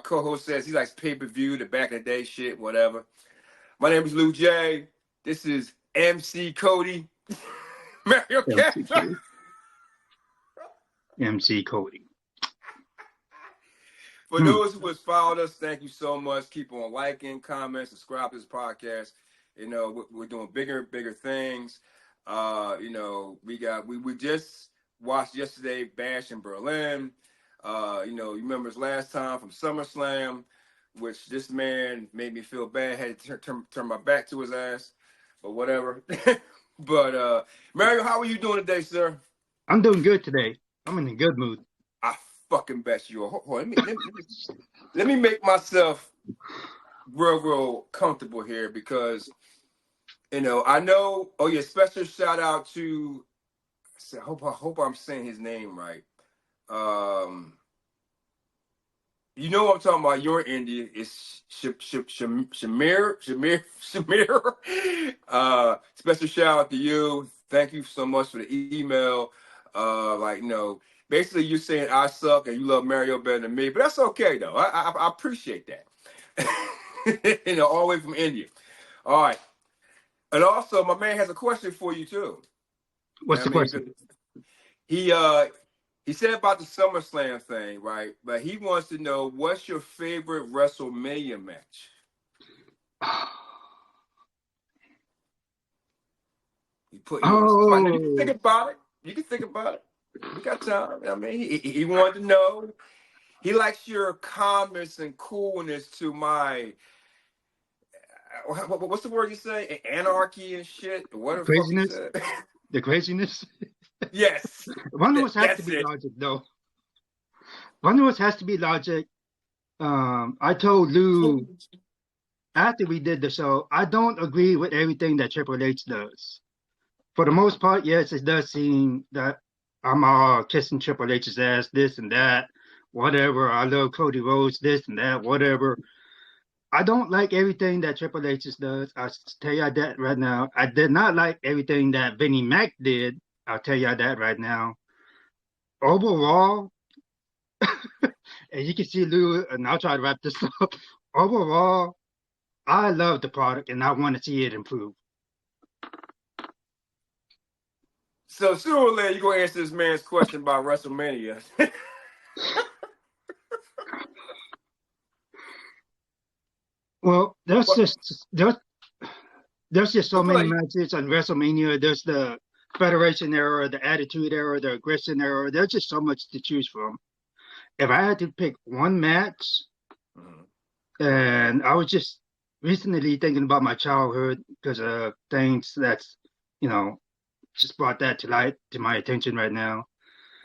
co-host says he likes pay-per-view, the back of the day shit, whatever. My name is Lou J. This is MC Cody. Mario Castro. MC Cody. For those who have followed us, thank you so much. Keep on liking, comment, subscribe to this podcast. You know, we're doing bigger and bigger things. You know, we just watched yesterday Bash in Berlin. You know, you remember his last time from SummerSlam, which this man made me feel bad. Had to turn my back to his ass, but whatever. But Mario, how are you doing today, sir? I'm doing good today. I'm in a good mood. I fucking bet you are. Hold on, let me make myself real comfortable here because, you know, I know. Oh yeah, special shout out to. I hope I'm saying his name right. You know what I'm talking about. You're in India. It's Shamir. Special shout out to you. Thank you so much for the email. Like, you know, basically you're saying I suck and you love Mario better than me, but that's okay though. I appreciate that. You know, all the way from India. All right. And also, my man has a question for you too. What's the question? He said about the SummerSlam thing, right? But he wants to know, what's your favorite WrestleMania match? You put you on. You can think about it. You can think about it. We got time. I mean, he wanted to know. He likes your comments and coolness to my. What's the word you say? Anarchy and shit. What the craziness? Fuck he said? The craziness? Yes. One of us has to be logic, though. One of us has to be logic. I told Lou after we did the show, I don't agree with everything that Triple H does. For the most part, yes, it does seem that I'm all kissing Triple H's ass, this and that, whatever. I love Cody Rhodes, this and that, whatever. I don't like everything that Triple H does. I'll tell you that right now. I did not like everything that Vinnie Mac did. I'll tell you that right now. Overall, and you can see Lou, and I'll try to wrap this up. Overall, I love the product, and I want to see it improve. So sooner or later, you're going to answer this man's question about WrestleMania. Well, there's just so many matches on WrestleMania. There's the Federation era, the Attitude era, the Aggression era. There's just so much to choose from. If I had to pick one match, and I was just recently thinking about my childhood because of things that's, you know, just brought that to light to my attention right now.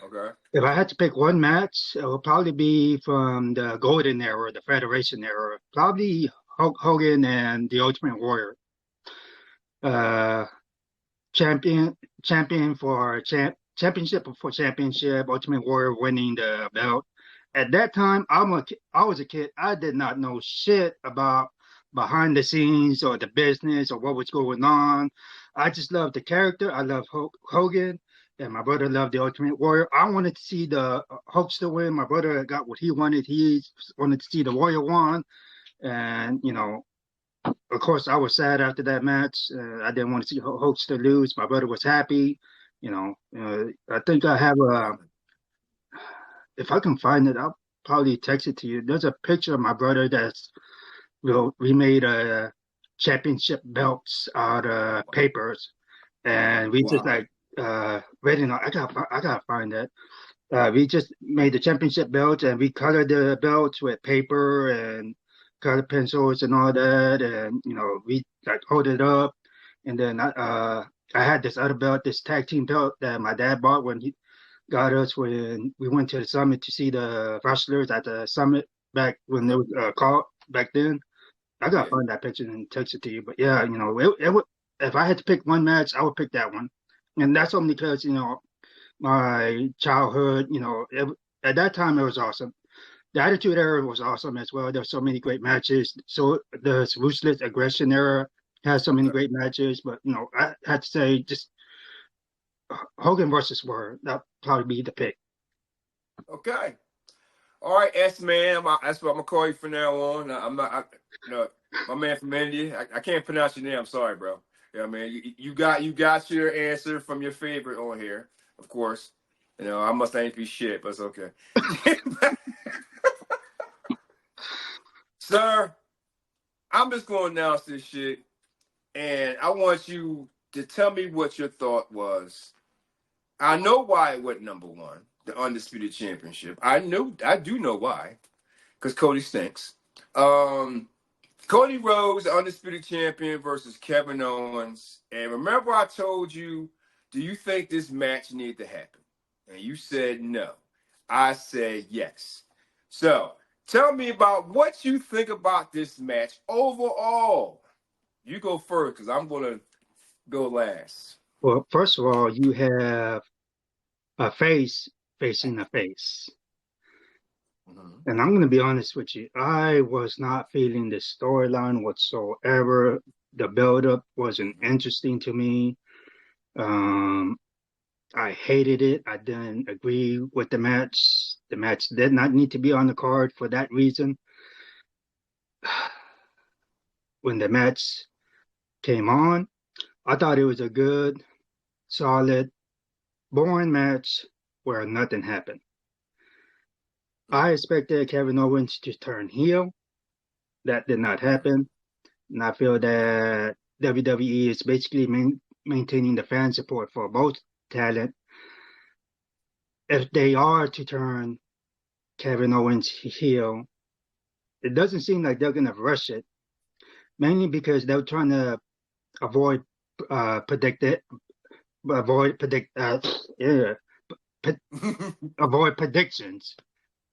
Okay. If I had to pick one match, it would probably be from the Golden era, the Federation era. Probably Hulk Hogan and the Ultimate Warrior. Championship for championship, Ultimate Warrior winning the belt. At that time, I was a kid. I did not know shit about behind the scenes or the business or what was going on. I just loved the character. I loved Hogan, and my brother loved the Ultimate Warrior. I wanted to see the Hulkster win. My brother got what he wanted. He wanted to see the Warrior win. And, you know, of course, I was sad after that match. I didn't want to see Hulkster lose. My brother was happy. You know, I think I have if I can find it, I'll probably text it to you. There's a picture of my brother that's, we made championship belts out of papers, and we just like ready now. I gotta find that. We just made the championship belts, and we colored the belts with paper and color pencils and all that, and you know, we like hold it up, and then I had this other belt, this tag team belt that my dad bought when he got us when we went to the summit to see the wrestlers at the summit back when they was called back then. I gotta find that picture and text it to you. But yeah, you know, it would, if I had to pick one match, I would pick that one, and that's only because, you know, my childhood. You know, at that time it was awesome. The Attitude Era was awesome as well. There's so many great matches. So the Ruthless Aggression Era has so many great matches. But you know, I had to say just Hogan versus Warrior. That'd probably be the pick. Okay. All right, S-Man. That's what I'm going to call you from now on. I'm not, no, my man from India. I can't pronounce your name. I'm sorry, bro. Yeah, man. You got your answer from your favorite on here, of course. I must ain't be shit, but it's okay. Sir, I'm just going to announce this shit, and I want you to tell me what your thought was. I know why it went number one, the Undisputed Championship. I do know why, because Cody stinks. Cody Rhodes, the Undisputed Champion, versus Kevin Owens. And remember I told you, do you think this match needed to happen? And you said no. I said yes. So tell me about what you think about this match overall. You go first, because I'm going to go last. Well, first of all, you have a face facing a face. Mm-hmm. And I'm going to be honest with you. I was not feeling the storyline whatsoever. The buildup wasn't interesting to me. Um, I hated it. I didn't agree with the match. The match did not need to be on the card for that reason. When the match came on, I thought it was a good, solid, boring match where nothing happened. I expected Kevin Owens to turn heel. That did not happen. And I feel that WWE is basically maintaining the fan support for both talent. If they are to turn Kevin Owens heel, it doesn't seem like they're going to rush it, mainly because they're trying to avoid predict it, avoid predict, yeah, avoid predictions.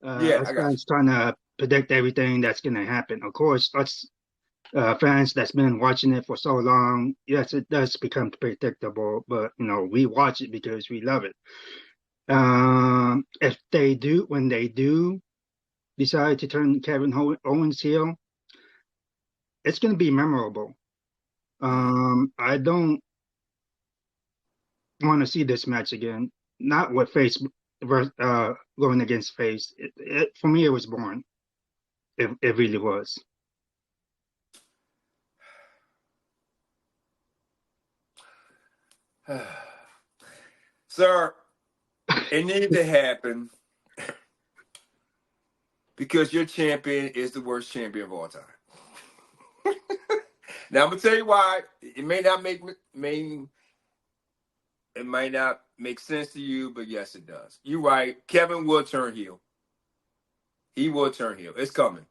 Yeah, Us I got fans trying to predict everything that's going to happen. Of course, us fans that's been watching it for so long, yes, it does become predictable, but we watch it because we love it. If they do, when they do decide to turn Kevin Owens heel, it's going to be memorable. I don't want to see this match again. Not with face going against face. For me, it was boring. It really was. you. Sir, it needed to happen because your champion is the worst champion of all time. Now I'm gonna tell you why. It may not it might not make sense to you, but yes, it does. You're right. Kevin will turn heel. He will turn heel. It's coming.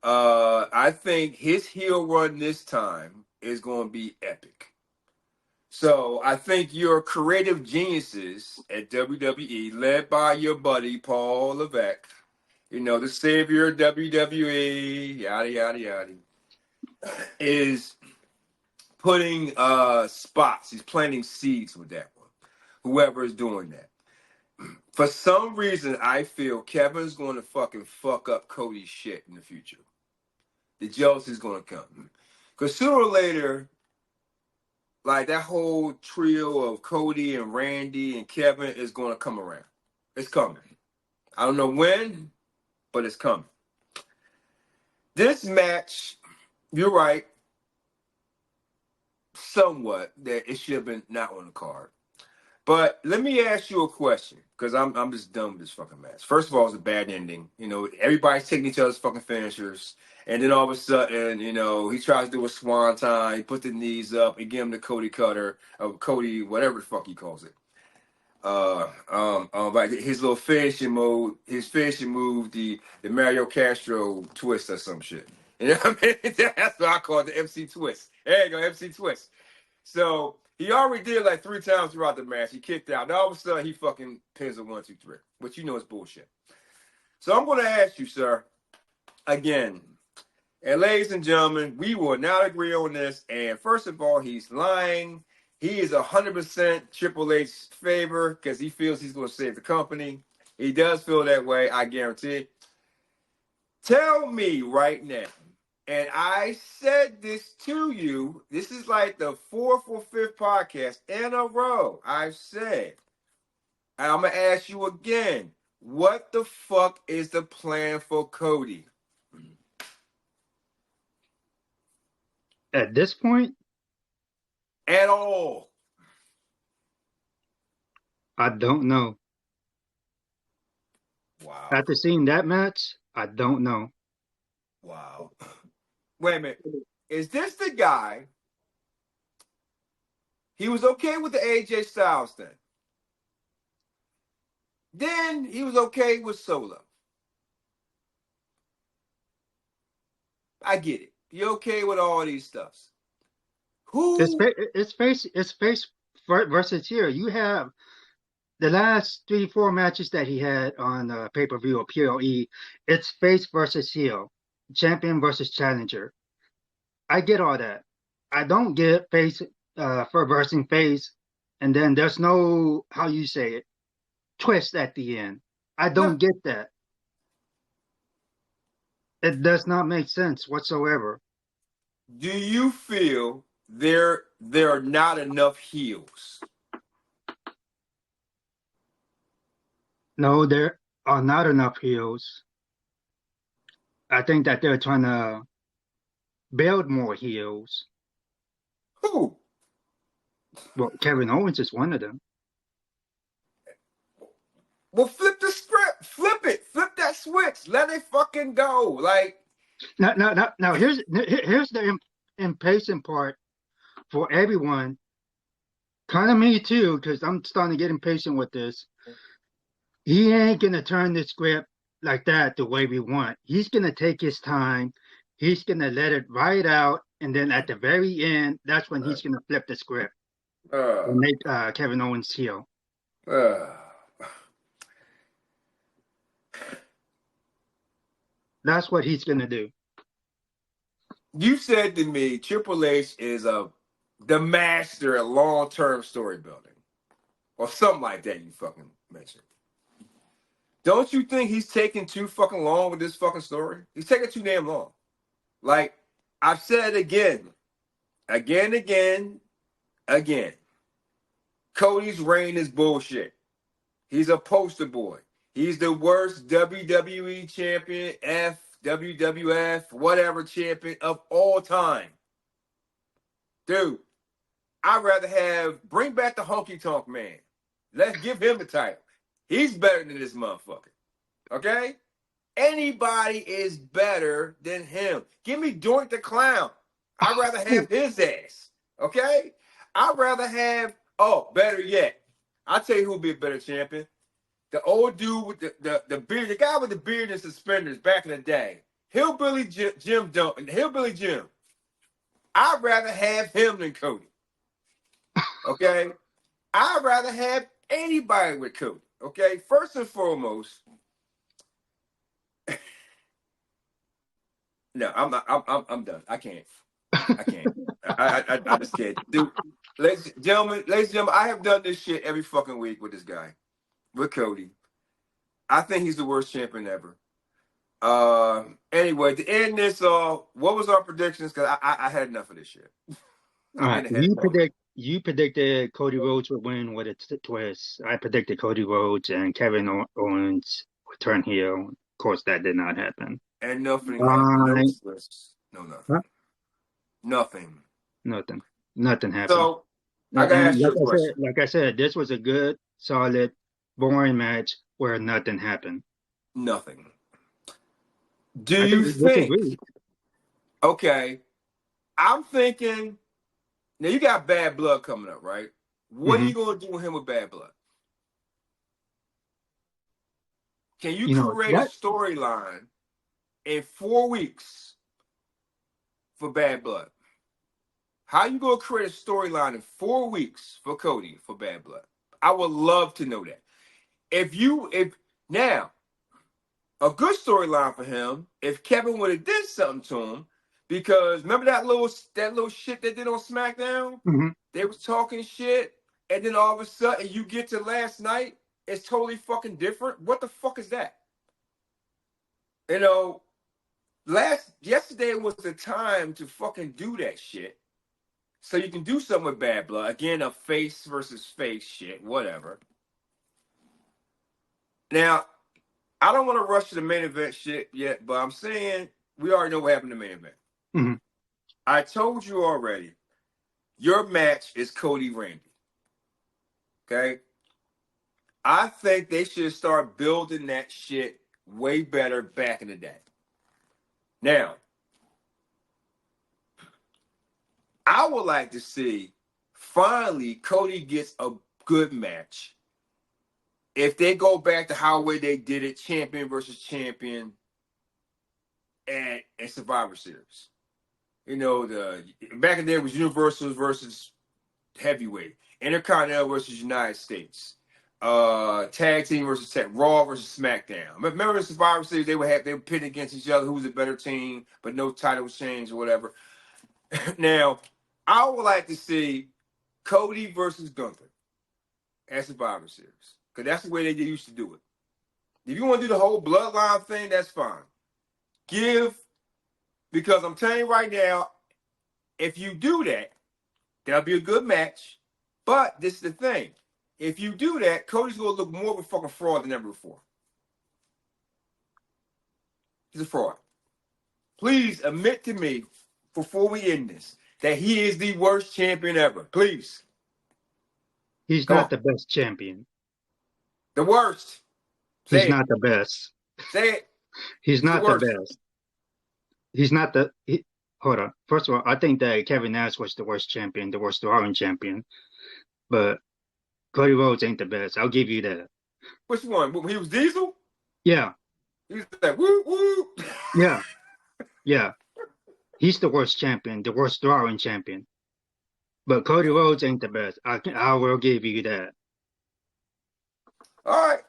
I think his heel run this time is going to be epic. So I think your creative geniuses at WWE, led by your buddy Paul Levesque, the savior of WWE, yada yada yada, is putting spots. He's planting seeds with that one. Whoever is doing that. For some reason, I feel Kevin's going to fucking fuck up Cody's shit in the future. The jealousy's going to come. Because sooner or later, like that whole trio of Cody and Randy and Kevin is going to come around. It's coming. I don't know when, but it's coming. This match, you're right, somewhat, that it should have been not on the card. But let me ask you a question, because I'm just done with this fucking match. First of all, it's a bad ending. Everybody's taking each other's fucking finishers. And then all of a sudden, he tries to do a swanton. He put the knees up and give him the Cody cutter, or Cody, whatever the fuck he calls it. Like his little finishing move, the Mario Castro twist or some shit. You know what I mean? That's what I call it, the MC twist. There you go, MC twist. So he already did like 3 times throughout the match. He kicked out. Now all of a sudden he fucking pins a 1, 2, 3, which is bullshit. So I'm going to ask you, sir, again. And ladies and gentlemen, we will not agree on this. And first of all, he's lying. He is 100% Triple H's favor because he feels he's going to save the company. He does feel that way, I guarantee. Tell me right now, and I said this to you, this is like the 4th or 5th podcast in a row I've said, and I'm going to ask you again, what the fuck is the plan for Cody? At this point, At all? I don't know. Wow. After seeing that match, I don't know. Wow. Wait a minute. Is this the guy? He was okay with the AJ Styles thing. Then he was okay with Solo. I get it. You're okay with all these stuffs. It's Who? face versus here. You have the last 3-4 matches that he had on pay-per-view or PLE. It's face versus heel, champion versus challenger. I get all that. I don't get face for versus face, and then there's no, how you say it, twist at the end. I No. don't get that. It does not make sense whatsoever. Do you feel there are not enough heels? No, there are not enough heels. I think that they're trying to build more heels. Who? Well, Kevin Owens is one of them. Well, flip the script. Flip it. Flip that switch. Let it fucking go. Like, Now here's the impatient part for everyone. Kind of me too, because I'm starting to get impatient with this. He ain't gonna turn the script like that the way we want. He's gonna take his time. He's gonna let it ride out, and then at the very end, that's when he's gonna flip the script and uh, make Kevin Owens heel. uh. That's what he's gonna do. You said to me Triple H is the master at long-term story building. Or something like that you fucking mentioned. Don't you think he's taking too fucking long with this fucking story? He's taking too damn long. Like, I've said it again. Cody's reign is bullshit. He's a poster boy. He's the worst WWE champion, WWF, whatever champion of all time. Dude, I'd rather bring back the Honky Tonk Man. Let's give him the title. He's better than this motherfucker. Okay? Anybody is better than him. Give me Doink the Clown. I'd rather have his ass. Okay? I'd rather have, better yet. I'll tell you who'll be a better champion. The old dude with the beard, the guy with the beard and suspenders back in the day. Hillbilly Jim. I'd rather have him than Cody. Okay? I'd rather have anybody with Cody. Okay? First and foremost, no, I'm not. I'm done. I can't. I just can't. Dude, ladies and gentlemen, I have done this shit every fucking week with this guy, with Cody. I think he's the worst champion ever. Anyway, to end this, what was our predictions? Because I had enough of this shit. You predicted Cody Rhodes would win with a twist. I predicted Cody Rhodes and Kevin Owens would turn heel. Of course, that did not happen. And nothing happened. No twists. No nothing. Huh? Nothing. Nothing happened. So I gotta ask you a question. Like I said, this was a good, solid, boring match where nothing happened. Nothing. Do you think? Okay, I'm thinking. Now you got Bad Blood coming up, right? What are you gonna do with him with Bad Blood? Can you create a storyline in 4 weeks for Bad Blood? How you gonna create a storyline in 4 weeks for Cody for Bad Blood? I would love to know that. If now a good storyline for him, if Kevin would have did something to him, because remember that little shit they did on SmackDown? Mm-hmm. They was talking shit, and then all of a sudden you get to last night, it's totally fucking different. What the fuck is that? You know, yesterday was the time to fucking do that shit. So you can do something with Bad Blood. Again, a face versus face shit, whatever. Now, I don't want to rush to the main event shit yet, but I'm saying we already know what happened in the main event. Mm-hmm. I told you already, your match is Cody Randy. Okay? I think they should start building that shit way better back in the day. Now, I would like to see finally Cody gets a good match. If they go back to how way they did it, champion versus champion, and Survivor Series. You know, the back in there was Universal versus Heavyweight, Intercontinental versus United States, Tag Team versus Tag, Raw versus SmackDown. Remember the Survivor Series? They would pit against each other, who was a better team, but no titles changed or whatever. Now, I would like to see Cody versus Gunther at Survivor Series, because that's the way they used to do it. If you want to do the whole bloodline thing, that's fine. Because I'm telling you right now, if you do that, that'll be a good match. But this is the thing. If you do that, Cody's going to look more of a fucking fraud than ever before. He's a fraud. Please admit to me, before we end this, that he is the worst champion ever. Please. He's Come not on. the best champion. The worst. He's not the best. Say it. He's not the worst. best. He's not the. Hold on. First of all, I think that Kevin Nash was the worst champion, the worst drawing champion. But Cody Rhodes ain't the best. I'll give you that. Which one? When he was Diesel? Yeah. He was like, woo, woo. Yeah. Yeah. He's the worst champion, the worst drawing champion. But Cody Rhodes ain't the best. I will give you that. All right.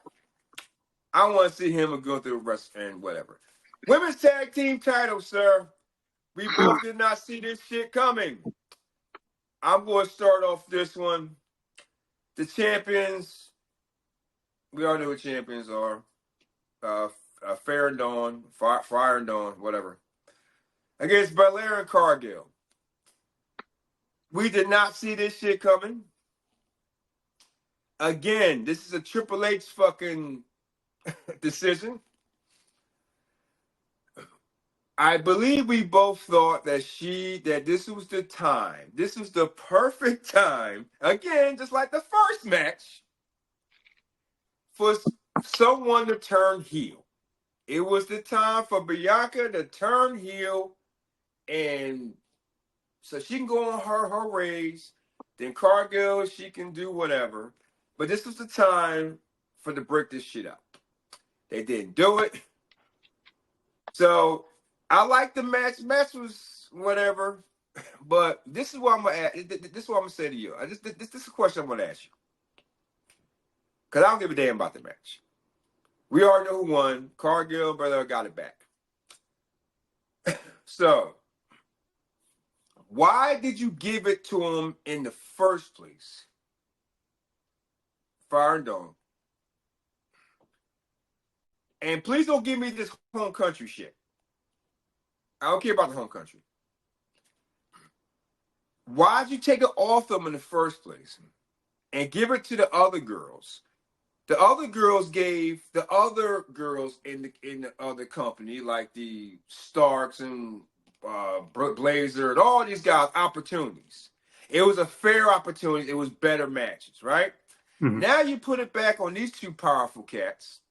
I want to see him go through the rest and whatever. Women's tag team title, sir. We both did not see this shit coming. I'm going to start off this one. The champions, we all know what champions are. Fair and Dawn, Fire and Dawn, whatever. Against Belair and Cargill. We did not see this shit coming. Again, this is a Triple H fucking decision. I believe we both thought that this was the time. This was the perfect time. Again, just like the first match, for someone to turn heel. It was the time for Bianca to turn heel, and so she can go on her raise. Then Cargill, she can do whatever. But this was the time for to break this shit up. They didn't do it. So I like the match. Match was whatever. But this is what I'm gonna this is what I'm gonna say to you. This is a question I'm gonna ask you. Because I don't give a damn about the match. We already know who won. Cargill, brother, got it back. So, why did you give it to him in the first place? Fire and Dawn. And please don't give me this home country shit. I don't care about the home country. Why'd you take it off them in the first place and give it to the other girls? The other girls gave the other girls in the other company, like the Starks and Blazer and all these guys, opportunities. It was a fair opportunity. It was better matches, right? Mm-hmm. Now you put it back on these two powerful cats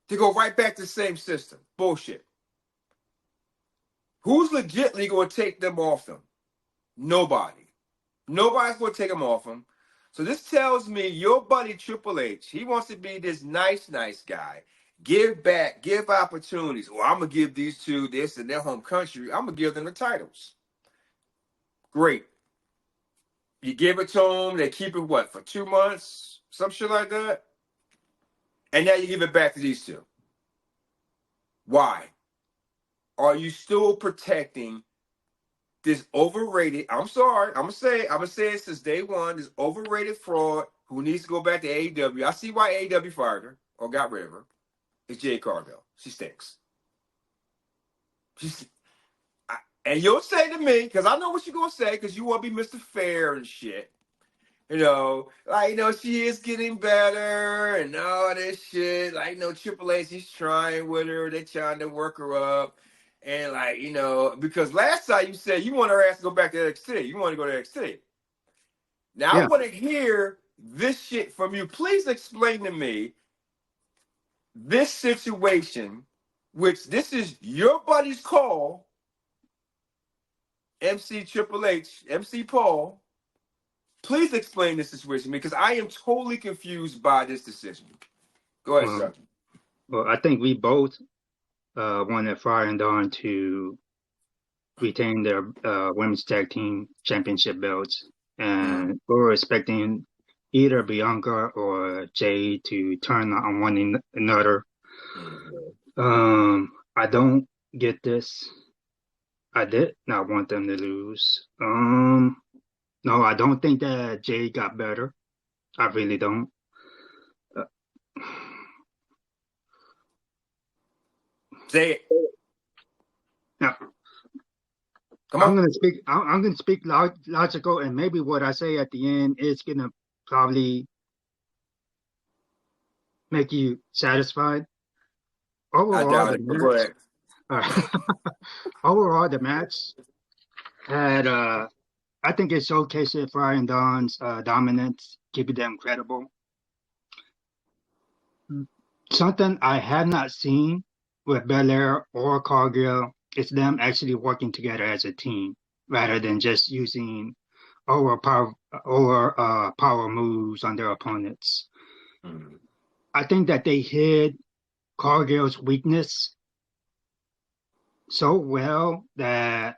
to go right back to the same system. Bullshit. Who's legitimately going to take them off them? Nobody. Nobody's going to take them off them. So this tells me your buddy Triple H, he wants to be this nice guy. Give back, give opportunities. Well, I'm going to give these two this in their home country. I'm going to give them the titles. Great. You give it to them. They keep it, what, for 2 months? Some shit like that? And now you give it back to these two. Why? Are you still protecting this overrated, I'm sorry, I'm gonna say it since day one, this overrated fraud who needs to go back to AEW. I see why AEW fired her or got rid of her. It's Jade Cargill. She stinks. And you'll say to me, because I know what you're gonna say, because you want to be Mr. Fair and shit. She is getting better and all this shit. Triple H, he's trying with her. They're trying to work her up. And because last time you said you want her ass to go back to NXT. You want to go to NXT. Now I Yeah. want to hear this shit from you. Please explain to me this situation, which this is your buddy's call, MC Triple H, MC Paul. Please explain this situation to me because I am totally confused by this decision. Go ahead, sir. Well, I think we both wanted Fire and Dawn to retain their women's tag team championship belts, and we were expecting either Bianca or Jade to turn on one another. I don't get this. I did not want them to lose. No, I don't think that Jade got better. I really don't. Uh, Say it. Now, Come I'm on. gonna speak. I'm gonna speak logical, and maybe what I say at the end is gonna probably make you satisfied. I Overall, doubt the it, but go match. ahead. Overall, the match had. I think it showcased Fire and Dawn's dominance, keeping them credible. Something I have not seen with Belair or Cargill is them actually working together as a team rather than just using overpower power moves on their opponents. Mm. I think that they hid Cargill's weakness so well that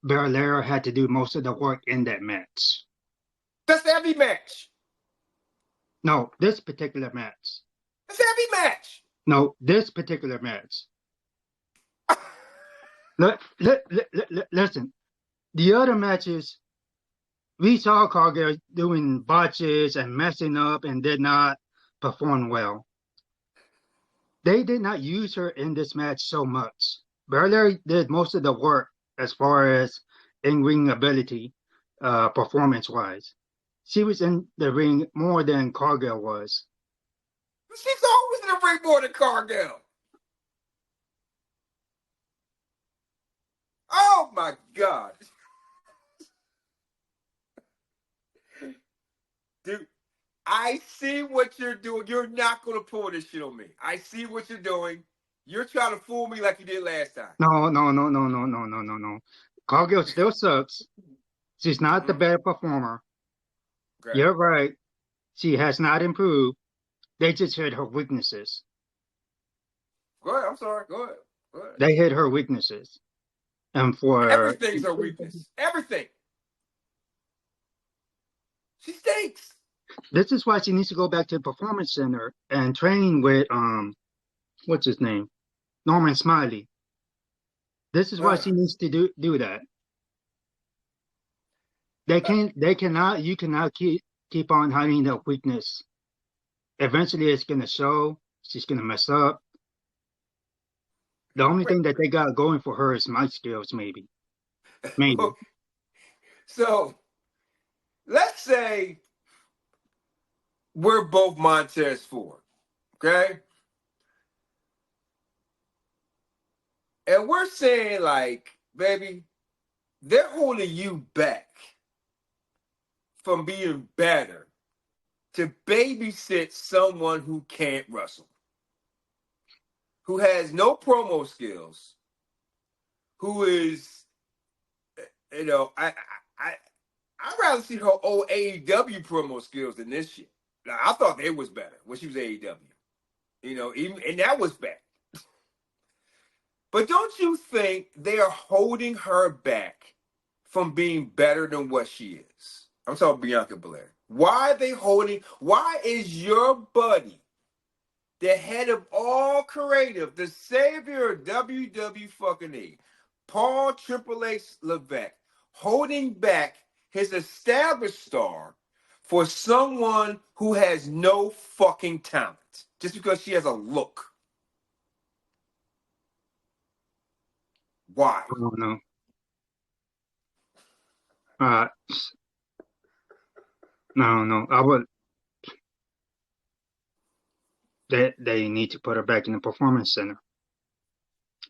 Belair had to do most of the work in that match. That's every match. No, this particular match. That's every match. No, this particular match. Listen, the other matches, we saw Cargill doing botches and messing up and did not perform well. They did not use her in this match so much. Belair did most of the work as far as in-ring ability, performance-wise. She was in the ring more than Cargill was. She's always in the ring more than Cargill. Oh my God. Dude, I see what you're doing. You're not going to pull this shit on me. I see what you're doing. You're trying to fool me like you did last time. No. Cargill still sucks. She's not the better performer. Okay. You're right. She has not improved. They just hit her weaknesses. Go ahead. I'm sorry. Go ahead. They hit her weaknesses. And for Everything's her weakness. Everything. She stinks. this is why she needs to go back to the performance center and train with what's his name? Norman Smiley. This is why she needs to do that. You cannot keep on hiding that weakness. Eventually it's gonna show. She's gonna mess up. The only thing that they got going for her is mic skills, maybe. Maybe. So let's say we're both Montez Ford, okay? And we're saying, like, baby, they're holding you back from being better to babysit someone who can't wrestle, who has no promo skills, who is, I'd rather see her old AEW promo skills than this shit. Now, I thought they was better when she was AEW. And that was bad. But don't you think they are holding her back from being better than what she is? I'm talking Bianca Belair. Why are they holding? Why is your buddy, the head of all creative, the savior of WWE fucking E, Paul Triple H Levesque, holding back his established star for someone who has no fucking talent just because she has a look? Why? I don't know. No. I would. They need to put her back in the performance center.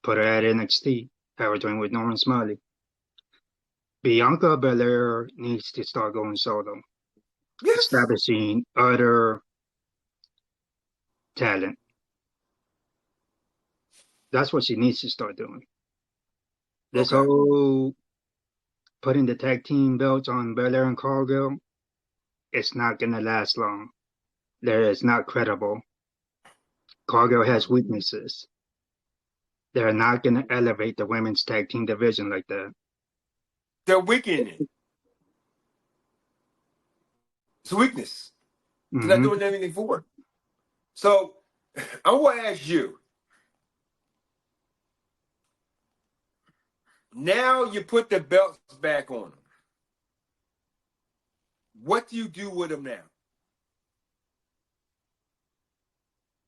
Put her at NXT. Have her join with Norman Smiley. Bianca Belair needs to start going solo, Yes. establishing other talent. That's what she needs to start doing. This Okay. whole putting the tag team belts on Belair and Cargill, it's not going to last long. It's not credible. Cargill has weaknesses. They're not going to elevate the women's tag team division like that. They're weakening it. It's a weakness. They're not Mm-hmm. doing anything for it. So I want to ask you. Now you put the belts back on them. What do you do with them now?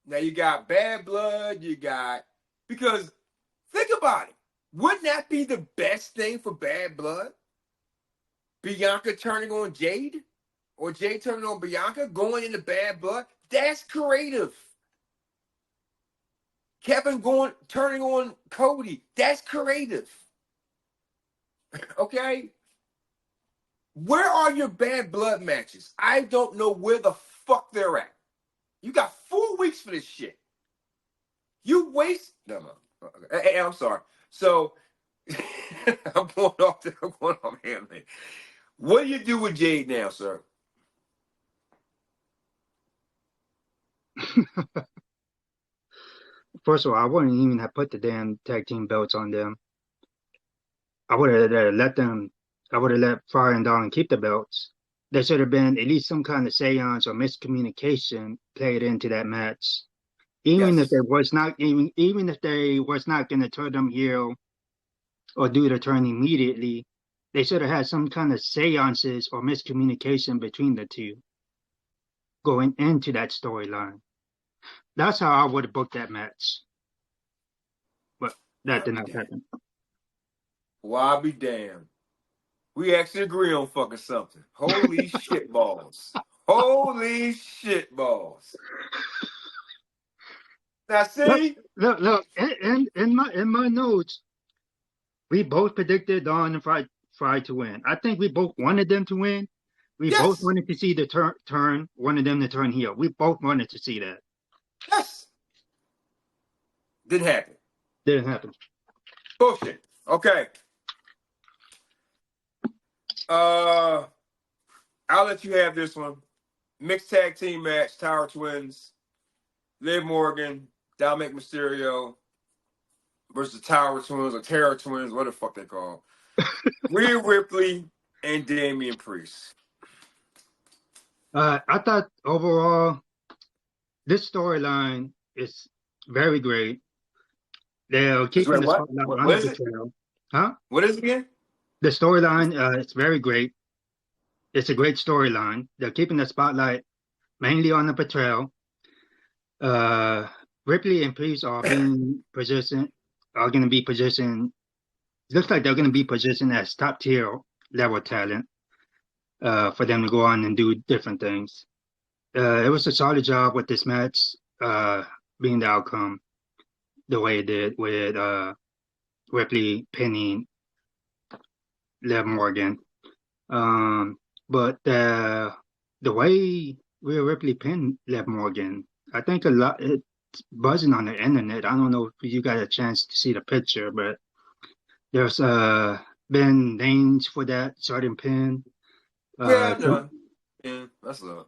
Now you got bad blood, because think about it. Wouldn't that be the best thing for bad blood? Bianca turning on Jade? Or Jade turning on Bianca, going into bad blood? That's creative. Kevin turning on Cody. That's creative. Okay? Where are your bad blood matches? I don't know where the fuck they're at. You got 4 weeks for this shit. You waste. No. Hey, I'm sorry. So I'm going off Hamlin. What do you do with Jade now, sir? First of all, I wouldn't even have put the damn tag team belts on them. I would have let them. I would have let Fire and Dawn keep the belts. There should have been at least some kind of seance or miscommunication played into that match. Even if Yes. they was not even if they was not going to turn them heel or do the turn immediately, they should have had some kind of seances or miscommunication between the two going into that storyline. That's how I would have booked that match. But that did not happen. Well, I'll be damned. We actually agree on fucking something. Holy shit balls. Holy shit balls. Now see? Look. In my notes, we both predicted Dawn and Fry to win. I think we both wanted them to win. We both Yes. wanted to see the turn, wanted them to turn heel. We both wanted to see that. Yes. Didn't happen. Didn't happen. Bullshit. Okay. I'll let you have this one. Mixed tag team match, Tower Twins, Liv Morgan, Dominic Mysterio versus Tower Twins or Terror Twins, what the fuck they call. Rhea Ripley and Damian Priest. I thought overall this storyline is very great. They're keeping the What? spotlight on What the is it? betrayal. Huh? What is it again? The storyline is very great. It's a great storyline. They're keeping the spotlight mainly on the betrayal. Ripley and Priest are going to be positioned. Looks like they're going to be positioned as top tier level talent for them to go on and do different things. It was a solid job with this match being the outcome the way it did with Ripley pinning Liv Morgan. But the way Rhea Ripley pinned Liv Morgan, I think it's buzzing on the internet. I don't know if you got a chance to see the picture, but there's been names for that certain pin. Yeah, no. Yeah, that's love.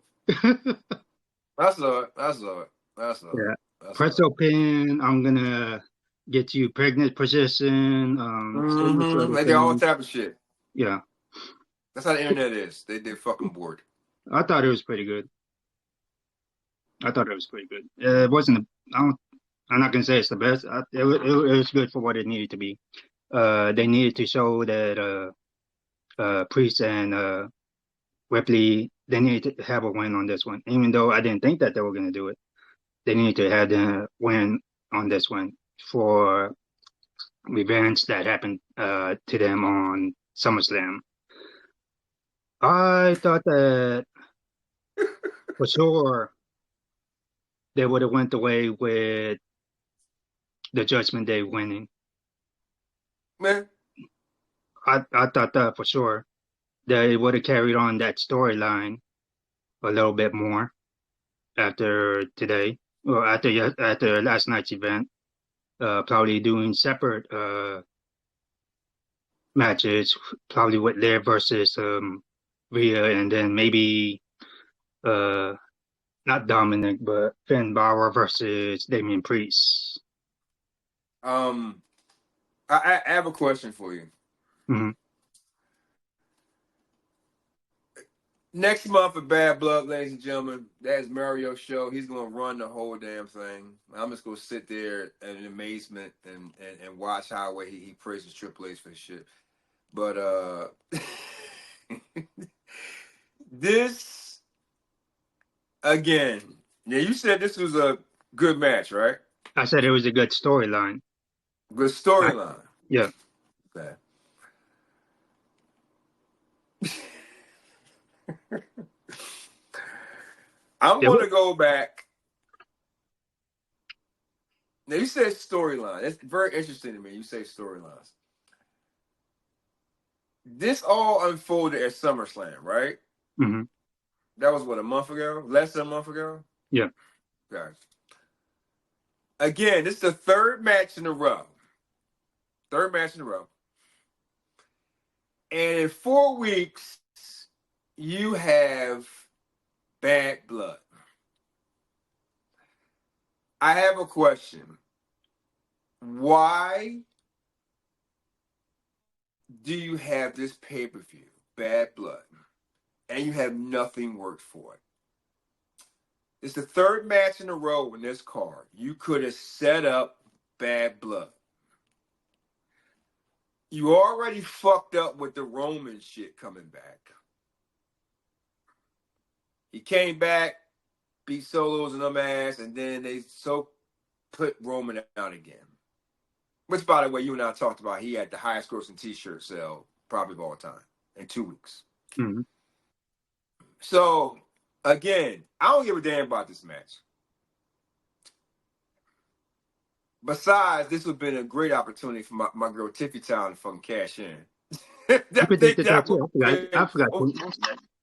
That's love. That's love. That's love. Yeah, That's pretzel love. pin. I'm gonna get you pregnant position. So much other They do all things. type of shit. Yeah, That's how the internet is. They're fucking bored. I thought it was pretty good. It wasn't. I'm not gonna say it's the best. It was good for what it needed to be. They needed to show that Priest and Ripley, they needed to have a win on this one. Even though I didn't think that they were gonna do it, they needed to have the win on this one for revenge that happened to them on SummerSlam. I thought that For sure, they would have went away with the Judgment Day winning. Man, I thought that for sure. They would have carried on that storyline a little bit more after today, or after last night's event. Probably doing separate matches, probably with Liv versus Rhea, and then maybe uh not Dominic, but Finn Balor versus Damian Priest. I have a question for you. Mm-hmm. Next month at Bad Blood, ladies and gentlemen, that's Mario's show. He's gonna run the whole damn thing. I'm just gonna sit there in amazement and watch how way he praises Triple H for his shit. But this again. Yeah, you said this was a good match, right? I said it was a good storyline. Good storyline. Yeah. Okay. I'm going to go back. Now, you said storyline. It's very interesting to me. You say storylines. This all unfolded at SummerSlam, right? Mm-hmm. That was, what, a month ago? Less than a month ago? Yeah. Okay. Again, this is the third match in a row. Third match in a row. And in 4 weeks, you have Bad Blood. I have a question. Why do you have this pay-per-view, Bad Blood, and you have nothing worked for it? It's the third match in a row in this card. You could have set up Bad Blood. You already fucked up with the Roman shit coming back. He came back, beat Solos and them ass, and then they put Roman out again. Which, by the way, you and I talked about. He had the highest grossing T-shirt sale probably of all time in 2 weeks. Mm-hmm. So, again, I don't give a damn about this match. Besides, this would have been a great opportunity for my girl Tiffy Town to fucking cash in. You predicted that too. I forgot.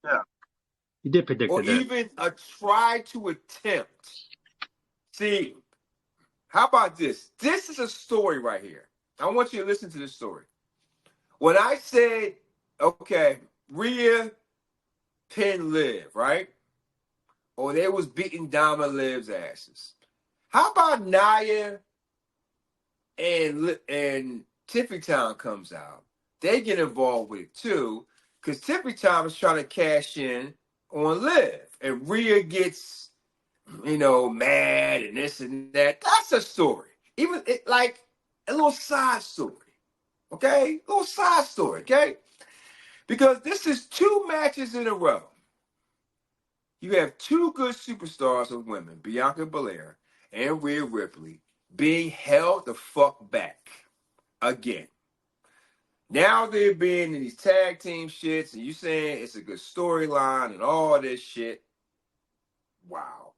Yeah. You did predict that. Or even a try to attempt. See, how about this? This is a story right here. I want you to listen to this story. When I said, okay, Rhea pinned Liv, right? Or they was beating Dama Liv's asses. How about Nia and Tiffy Town comes out? They get involved with it too, because Tiffy Town is trying to cash in on Liv, and Rhea gets, mad and this and that. That's a story. Even like a little side story. Okay? A little side story, okay? Because this is 2 matches in a row. You have 2 good superstars of women, Bianca Belair and Rhea Ripley, being held the fuck back again. Now they're being in these tag team shits, and you saying it's a good storyline and all this shit. Wow.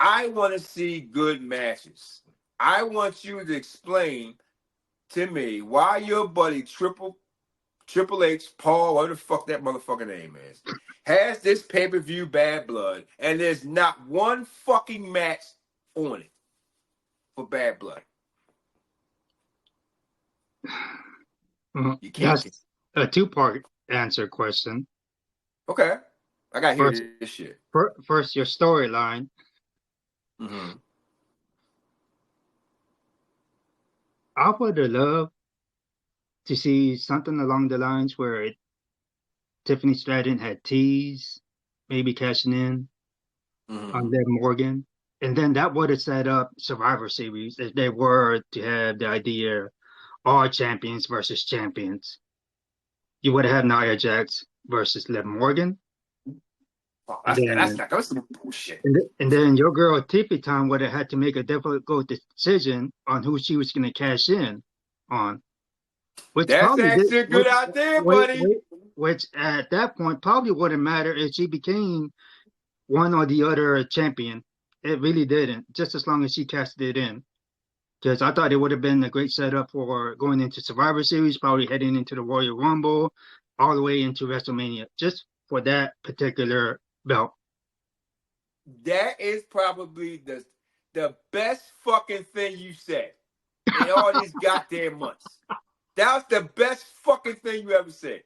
I want to see good matches. I want you to explain to me why your buddy Triple H, Paul, whatever the fuck that motherfucking name is, has this pay-per-view Bad Blood, and there's not one fucking match on it for Bad Blood. You can't. That's a 2-part answer question. Okay. I got to hear this shit. First, your storyline. Mm-hmm. I would have loved to see something along the lines where Tiffany Stratton had teased, maybe cashing in on Liv Morgan. And then that would have set up Survivor Series if they were to have the idea all champions versus champions. You would have had Nia Jax versus Liv Morgan. Oh, that's some bullshit. And then your girl Tiffy Town would have had to make a difficult decision on who she was going to cash in on. That's actually a good idea, buddy. Which at that point probably wouldn't matter if she became one or the other champion. It really didn't, just as long as she casted it in. Because I thought it would have been a great setup for going into Survivor Series, probably heading into the Royal Rumble, all the way into WrestleMania, just for that particular belt. That is probably the best fucking thing you said in all these goddamn months. That was the best fucking thing you ever said.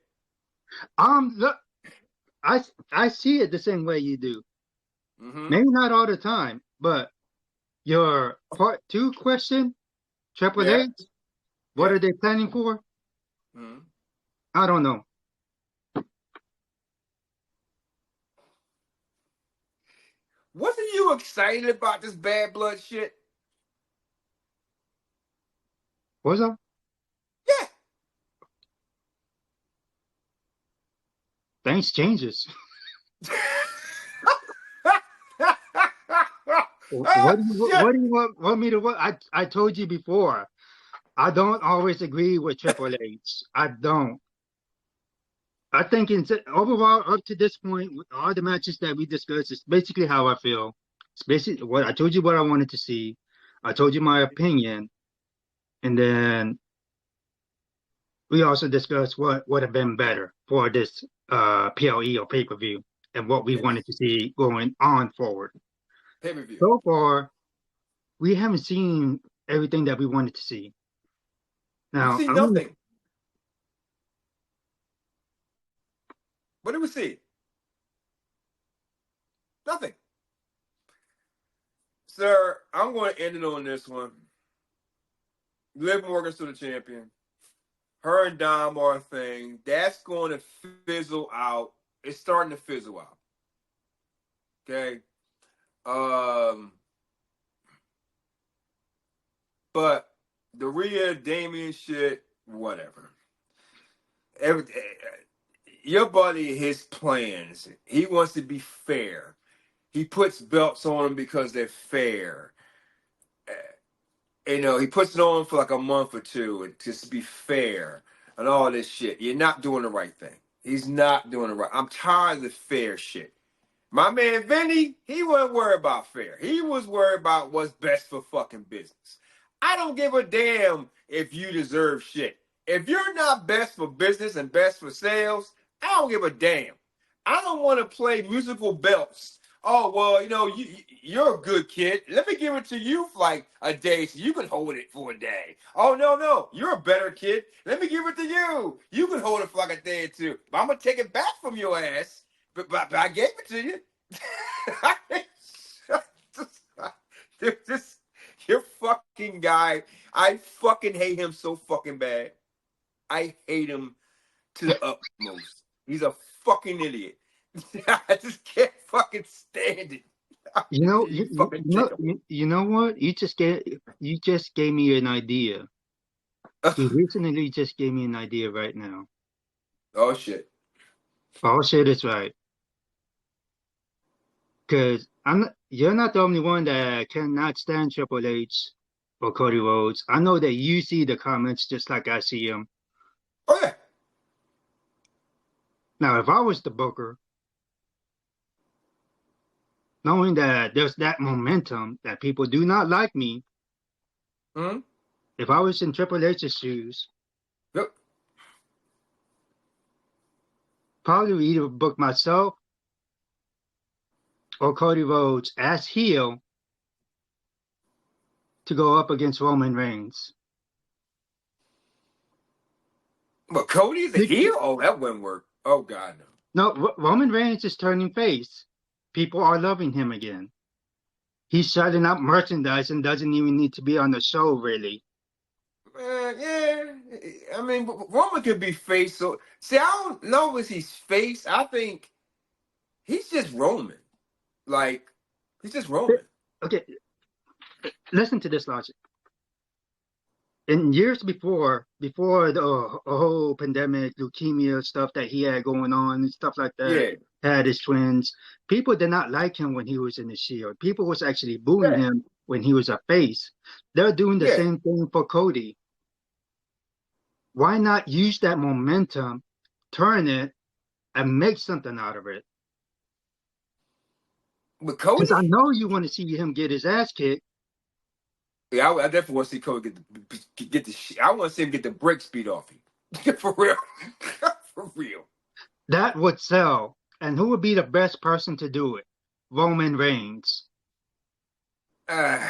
Look, I see it the same way you do. Maybe not all the time, but your part 2 question, Triple H, what are they planning for? I don't know. Wasn't you excited about this bad blood shit? Was I? Yeah. Things changes. What do you want me to what? I told you before. I don't always agree with Triple H. I don't. I think overall, up to this point, with all the matches that we discussed, it's basically how I feel. It's basically what I told you what I wanted to see. I told you my opinion, and then we also discussed what would have been better for this PLE or pay-per-view and what we wanted to see going on forward. Pay-per-view. So far, we haven't seen everything that we wanted to see. Now, we see nothing. What did we see? Nothing. Sir, I'm going to end it on this one. Liv Morgan's still the champion. Her and Dom are a thing. That's going to fizzle out. It's starting to fizzle out. Okay? But the Rhea, Damien shit, whatever. Your buddy, his plans, he wants to be fair. He puts belts on them because they're fair. He puts it on for like a month or two just to be fair and all this shit. You're not doing the right thing. He's not doing it right. I'm tired of the fair shit. My man Vinny, he wasn't worried about fair. He was worried about what's best for fucking business. I don't give a damn if you deserve shit. If you're not best for business and best for sales, I don't give a damn. I don't want to play musical belts. Oh, well, you're a good kid. Let me give it to you for like a day so you can hold it for a day. Oh, no, you're a better kid. Let me give it to you. You can hold it for like a day or two. But I'm going to take it back from your ass. But I gave it to you. Your fucking guy. I fucking hate him so fucking bad. I hate him to the utmost. He's a fucking idiot. I just can't fucking stand it. You know what? You just gave me an idea. You recently just gave me an idea right now. Oh shit. Oh shit is right. Because you're not the only one that cannot stand Triple H or Cody Rhodes. I know that you see the comments just like I see them. Oh yeah. Now, if I was the booker, knowing that there's that momentum that people do not like me, if I was in Triple H's shoes, probably either book myself or Cody Rhodes as heel to go up against Roman Reigns. But Cody's a heel? Oh, that wouldn't work. Oh, God, no. No, Roman Reigns is turning face. People are loving him again. He's selling out merchandise and doesn't even need to be on the show, really. Yeah. I mean, Roman could be face. So, see, I don't know if he's face. I think he's just Roman. Like, he's just Roman. Okay, listen to this logic. In years before the whole pandemic, leukemia stuff that he had going on and stuff like that, had his twins, people did not like him when he was in the Shield. People was actually booing him when he was a face. They're doing the same thing for Cody. Why not use that momentum, turn it, and make something out of it? With Because Cody? I know you want to see him get his ass kicked. Yeah, I definitely want to see Cody get the shit. I want to see him get the bricks beat off him. For real. For real. That would sell. And who would be the best person to do it? Roman Reigns. Uh,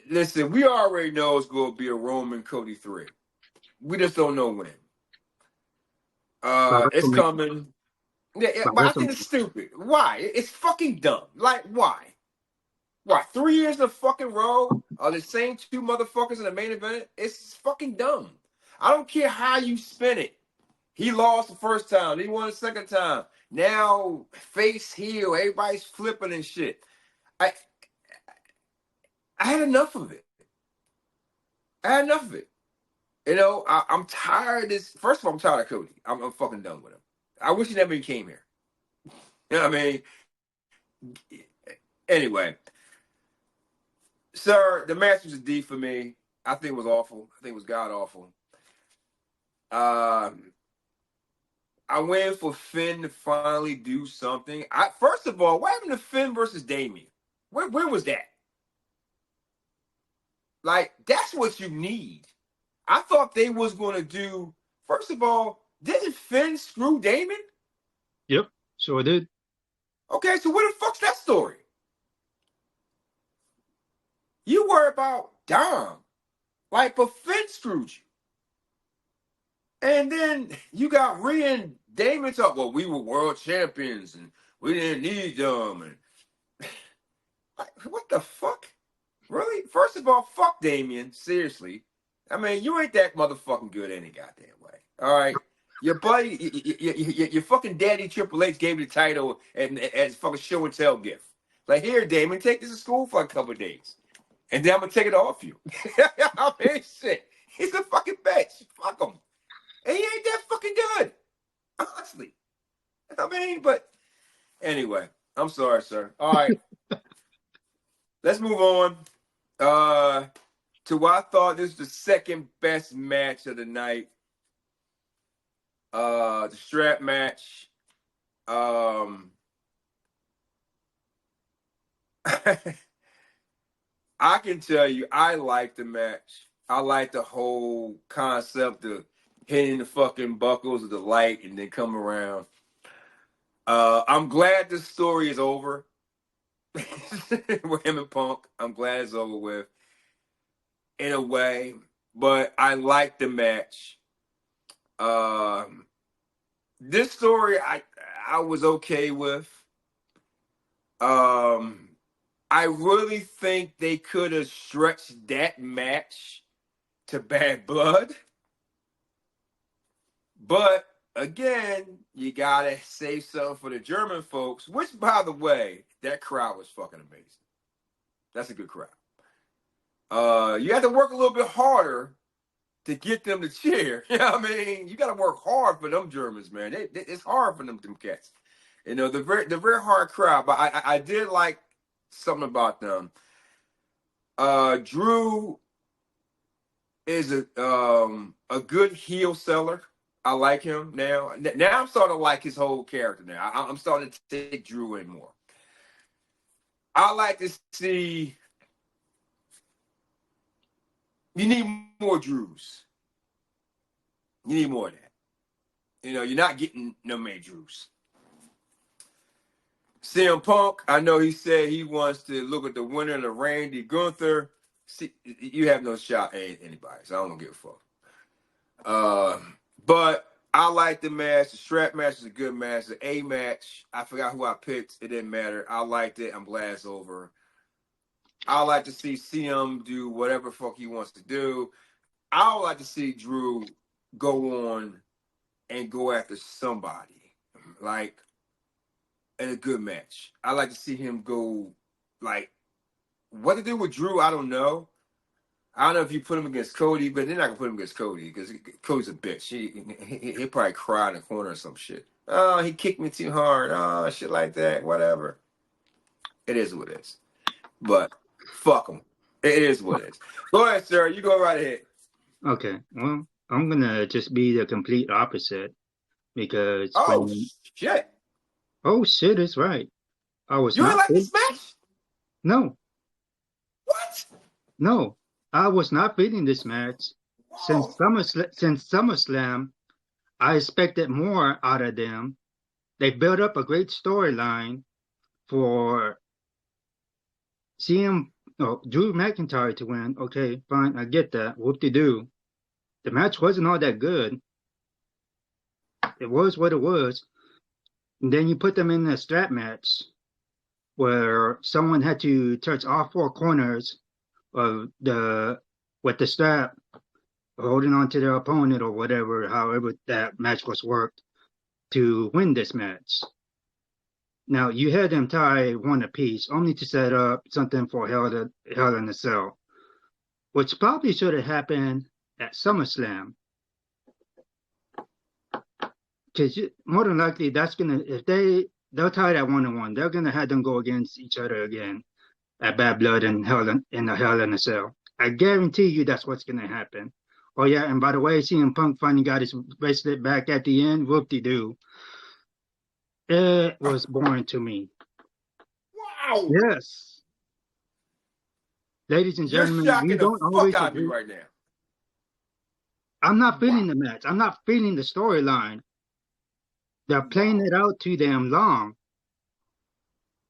listen, we already know it's going to be a Roman Cody 3. We just don't know when. By It's WrestleMania. coming. Yeah, yeah, By but I think it's WrestleMania. stupid. Why? It's fucking dumb. Like, why? Why? 3 years in a fucking row are the same two motherfuckers in the main event? It's fucking dumb. I don't care how you spin it. He lost the first time. He won the second time. Now, face heel. Everybody's flipping and shit. I I had enough of it. I had enough of it. I'm tired of this. First of all, I'm tired of Cody. I'm fucking done with him. I wish he never even came here. You know what I mean? Anyway, sir, the match was a D for me. I think it was awful. I think it was god awful. I went for Finn to finally do something. First of all, what happened to Finn versus Damien? Where was that? Like, that's what you need. I thought they was going to do. First of all, didn't Finn screw Damon? Yep, sure did. Okay, so where the fuck's that story? You worry about Dom. Like, but Finn screwed you. And then you got Rhea and Damon talk, well, we were world champions and we didn't need them. And like, what the fuck? Really? First of all, fuck Damien. Seriously. I mean, you ain't that motherfucking good any goddamn way. All right? Your buddy, your fucking daddy Triple H gave you the title as fucking show and tell gift. Like, here, Damon, take this to school for a couple of days. And then I'm going to take it off you. I mean, shit. He's a fucking bitch. Fuck him. And he ain't that fucking good. Honestly. I mean, but anyway, I'm sorry, sir. All right. Let's move on. To what I thought this was the second best match of the night. The strap match. I can tell you, I like the match. I like the whole concept of hitting the fucking buckles of the light and then come around. I'm glad this story is over with him and Punk. I'm glad it's over with in a way, but I like the match. This story I was okay with. I really think they could have stretched that match to Bad Blood. But again, you gotta save something for the German folks, which by the way, that crowd was fucking amazing. That's a good crowd. You have to work a little bit harder to get them to cheer. You know what I mean? You gotta work hard for them Germans, man. It's hard for them cats. You know, the very hard crowd. But I did like something about them. Drew is a good heel seller. I like him now. Now I'm starting to like his whole character now. I'm starting to take Drew in more. I like to see. You need more Drews. You need more of that. You know, you're not getting no many Drews. CM Punk, I know he said he wants to look at the winner of the Randy Gunther. See, you have no shot at anybody, so I don't give a fuck. But I like the match. The strap match is a good match. The A match, I forgot who I picked. It didn't matter. I liked it. I'm glad it's over. I like to see CM do whatever fuck he wants to do. I would like to see Drew go on and go after somebody. Like, in a good match. I like to see him go, like, what to do with Drew, I don't know. I don't know if you put him against Cody, but they're not gonna put him against Cody because Cody's a bitch. He'll probably cry in the corner or some shit. Oh, he kicked me too hard. Oh, shit like that. Whatever. It is what it is. But fuck him. It is what it is. Go ahead, sir. You go right ahead. Okay, well, I'm gonna just be the complete opposite because Oh when shit. oh shit is right. I was You didn't not like this match? no, What? no. I was not feeling this match. Whoa. Since SummerSlam, I expected more out of them. They built up a great storyline for CM, oh, Drew McIntyre to win. Okay, fine, I get that. Whoop-de-doo. The match wasn't all that good. It was what it was. And then you put them in a strap match where someone had to touch all four corners of the with the strap, holding on to their opponent or whatever, however that match was worked to win this match. Now you had them tie one apiece, only to set up something for Hell in a Cell, which probably should have happened at SummerSlam. Because more than likely, that's gonna if they'll tie that 1-on-1, they're gonna have them go against each other again at Bad Blood and the Hell in a Cell. I guarantee you that's what's gonna happen. Oh yeah, and by the way, CM Punk finally got his bracelet back at the end. Whoop-de-doo. It was boring to me. Wow. Yes. Ladies and You're gentlemen, we shocking the don't fuck always out of me agree. right now. I'm not feeling Wow. the match. I'm not feeling the storyline. They're playing it out too damn long.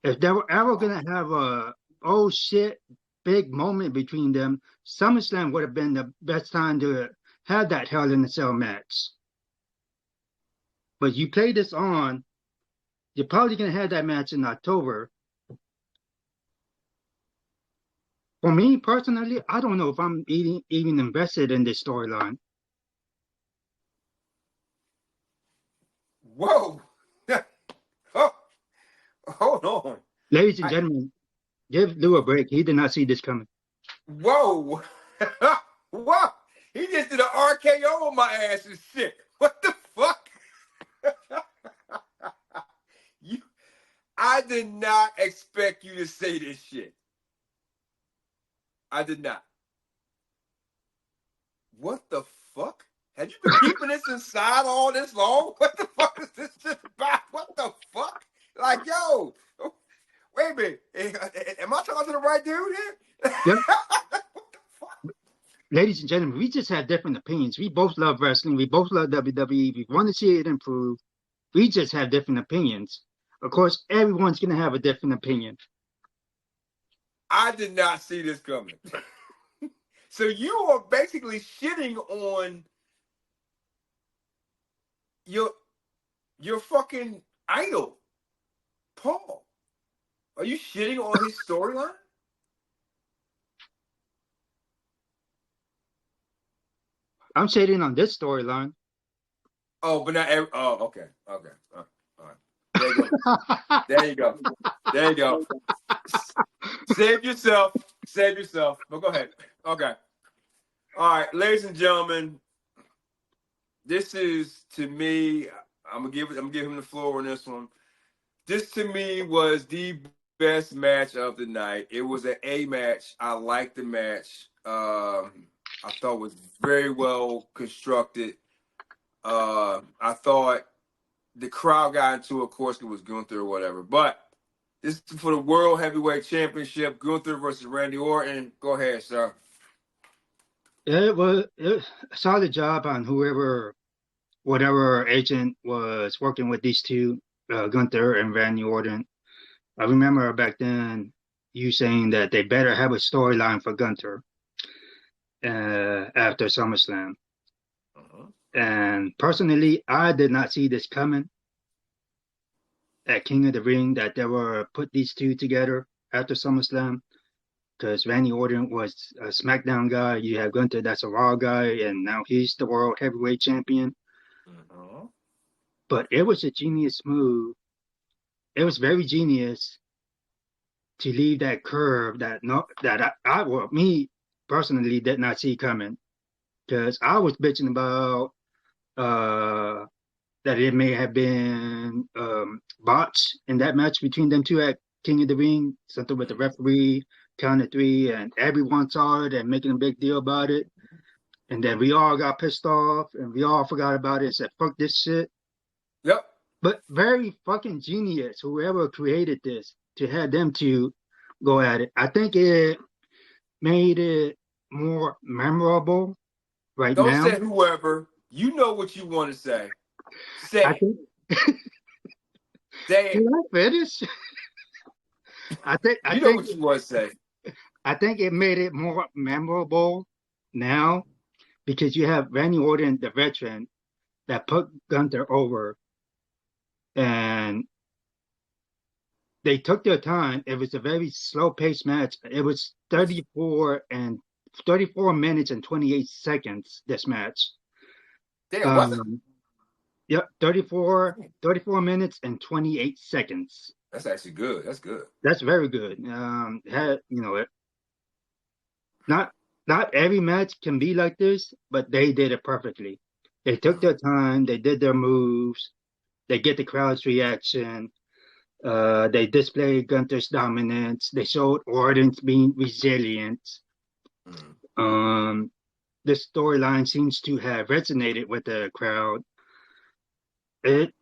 If they were ever gonna have a oh shit big moment between them, SummerSlam would have been the best time to have that Hell in a Cell match. But you play this on, you're probably gonna have that match in October. For me personally, I don't know if I'm even invested in this storyline. Whoa. Oh, hold on. Ladies and gentlemen, give Lou a break. He did not see this coming. Whoa. Whoa. He just did an RKO on my ass and shit. What the fuck? I did not expect you to say this shit. I did not. What the fuck? Have you been keeping this inside all this long? What the fuck is this shit about? What the fuck? Like, yo, wait a minute. Am I talking to the right dude here? Yep. What the fuck? Ladies and gentlemen, we just have different opinions. We both love wrestling. We both love WWE. We want to see it improve. We just have different opinions. Of course, everyone's going to have a different opinion. I did not see this coming. So you are basically shitting on your fucking idol, Paul. Are you shitting on his storyline? I'm shading on this storyline. Oh, but not every. Oh, okay. All right. There you go. There you go. Save yourself. But go ahead. Okay. All right, ladies and gentlemen. This is, to me, I'm gonna give him the floor on this one. This to me was the best match of the night. It was an A match. I liked the match. I thought it was very well constructed. I thought the crowd got into it. Of course, it was Gunther or whatever. But this is for the World Heavyweight Championship. Gunther versus Randy Orton. Go ahead, sir. It was a solid job on whatever agent was working with these two, Gunther and Randy Orton. I remember back then you saying that they better have a storyline for Gunther after SummerSlam. And personally, I did not see this coming at King of the Ring, that they were put these two together after SummerSlam, because Randy Orton was a SmackDown guy. You have Gunther, that's a Raw guy, and now he's the World Heavyweight Champion. But it was a genius move. It was very genius to leave that curve that me personally did not see coming, because I was bitching about that it may have been botched in that match between them two at King of the Ring, something with the referee, count of three, and everyone saw it and making a big deal about it. And then we all got pissed off and we all forgot about it and said, fuck this shit. Yep. But very fucking genius, whoever created this. to have them two go at it. I think it made it more memorable right Don't now. say whoever. You know what you want to say. Say I it. think. Say Can it. I finish? I think. I You know think. what you want to say. I think it made it more memorable now because you have Randy Orton, the veteran, that put Gunther over, and they took their time. It was a very slow-paced match. It was 34 minutes and 28 seconds. This match. Damn, was it? Um, yep, 34 minutes and 28 seconds. That's actually good. That's good. That's very good. Had not not every match can be like this, but they did it perfectly. They took their time. They did their moves. They get the crowd's reaction. They displayed Gunther's dominance. They showed Orton's being resilient. Mm. This storyline seems to have resonated with the crowd. It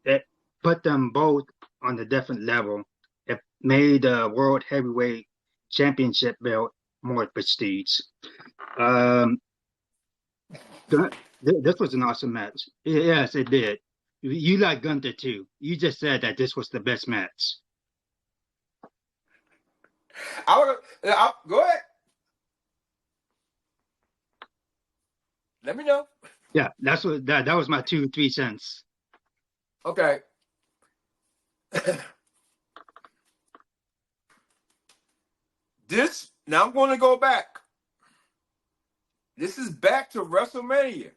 it put them both on a different level. It made the World Heavyweight Championship belt more prestige. Um, this was an awesome match. Yes, it did. You like Gunther too. You just said that this was the best match. Go ahead. Let me know. Yeah, that was my 2 3 cents. Okay. Now I'm going to go back. This is back to WrestleMania.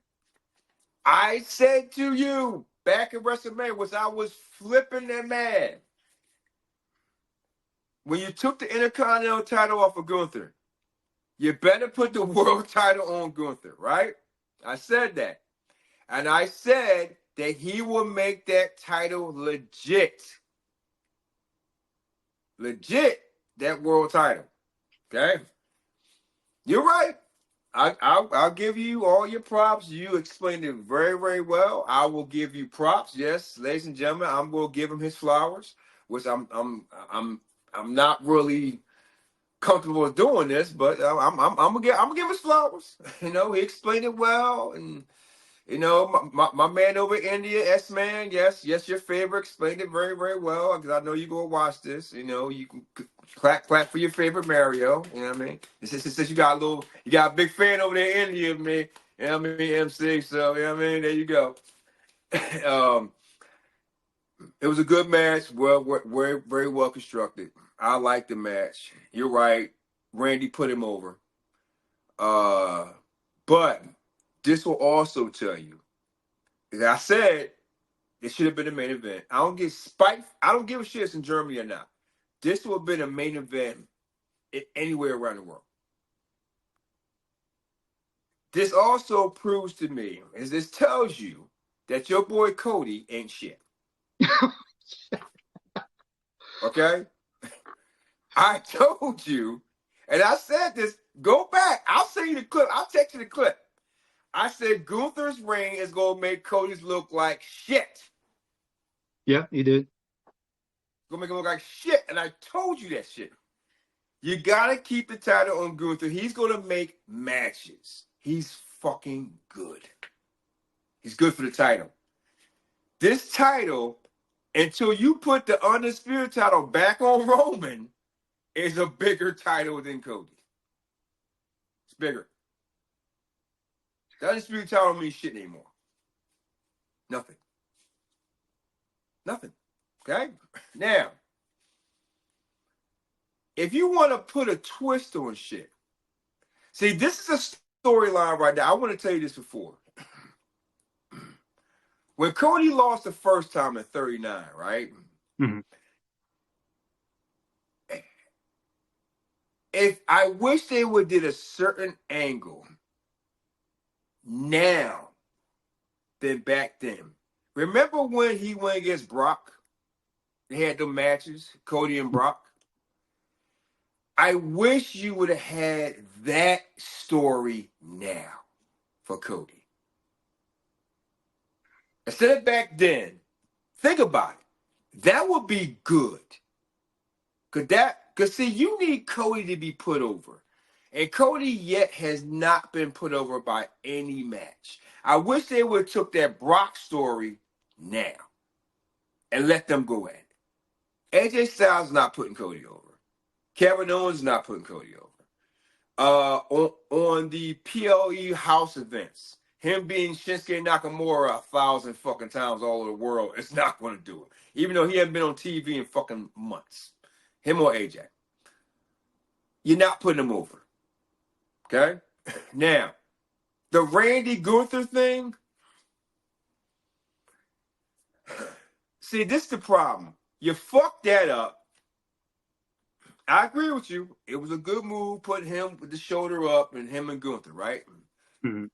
I said to you back at WrestleMania I was flipping and mad when you took the Intercontinental title off of Gunther. You better put the world title on Gunther, right? I said that. And I said that he will make that title legit. Legit, that world title. Okay? You're right. I'll give you all your props. You explained it very, very well. I will give you props. Yes, ladies and gentlemen, I'm going to give him his flowers, which I'm not really comfortable with doing this, but I'm gonna give him his flowers. You know, he explained it well, and you know, my man over in India, S-Man, yes, your favorite, explained it very, very well, because I know you're going to watch this. You know, you can clap for your favorite Mario. You know what I mean? Since you got a big fan over there in India of me, you know what I mean, MC, so, you know what I mean? There you go. It was a good match, very, very well constructed. I liked the match. You're right. Randy put him over. But this will also tell you, as I said, it should have been a main event. I don't give a shit if it's in Germany or not. This would have been a main event anywhere around the world. This also proves to me, as this tells you, that your boy Cody ain't shit. Okay? I told you, and I said this, go back. I'll send you the clip. I'll text you the clip. I said Gunther's reign is going to make Cody's look like shit. Yeah, you did. Going to make him look like shit, and I told you that shit. You got to keep the title on Gunther. He's going to make matches. He's fucking good. He's good for the title. This title, until you put the Undisputed title back on Roman, is a bigger title than Cody. It's bigger. The Undisputed title don't mean shit anymore. Nothing. Okay? Now, if you want to put a twist on shit, see, this is a storyline right now. I want to tell you this before. When Cody lost the first time at 39, right? Mm-hmm. If I wish they would did a certain angle now than back then. Remember when he went against Brock? They had the matches, Cody and Brock. I wish you would have had that story now for Cody. Instead of back then, think about it. That would be good. Cause see, you need Cody to be put over. And Cody yet has not been put over by any match. I wish they would have took that Brock story now and let them go at it. AJ Styles not putting Cody over. Kevin Owens not putting Cody over. On the PLE house events, him being Shinsuke Nakamura 1,000 fucking times all over the world, it's not going to do it. Even though he hasn't been on TV in fucking months. Him or AJ. You're not putting him over. Okay? Now, the Randy Gunther thing, see, this is the problem. You fucked that up. I agree with you. It was a good move putting him with the shoulder up and him and Gunther, right? Mm-hmm.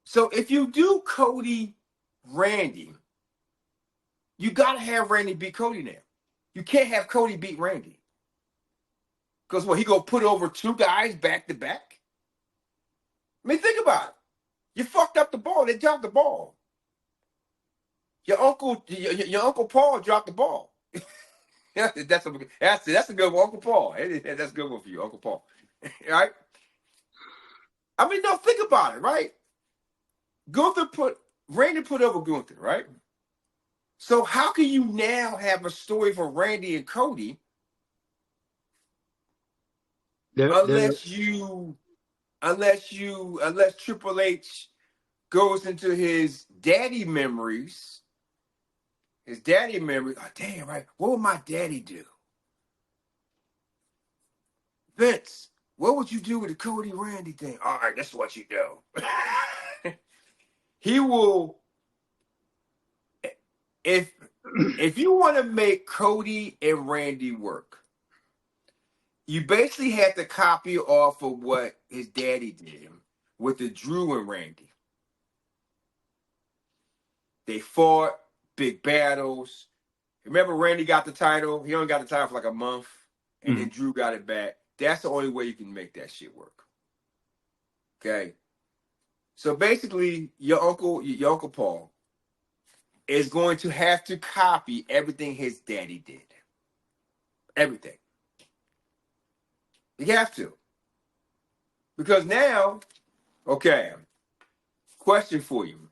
So if you do Cody Randy, you got to have Randy beat Cody now. You can't have Cody beat Randy. Because what, he going to put over two guys back to back? I mean, think about it. You fucked up the ball. They dropped the ball. Your uncle Paul dropped the ball. that's a good one, Uncle Paul. That's a good one for you, Uncle Paul. Right? I mean, no, think about it, right? Randy put over Gunther, right? So how can you now have a story for Randy and Cody unless Triple H goes into his daddy memories? His daddy memories. Oh, damn, right. What would my daddy do? Vince, what would you do with the Cody Randy thing? All right, that's what you do. He will. If you want to make Cody and Randy work, you basically have to copy off of what his daddy did with the Drew and Randy. They fought big battles. Remember, Randy got the title. He only got the title for like a month, and then Drew got it back. That's the only way you can make that shit work. Okay. So basically, your uncle Paul is going to have to copy everything his daddy did. Everything. You have to. Because now, okay, question for you.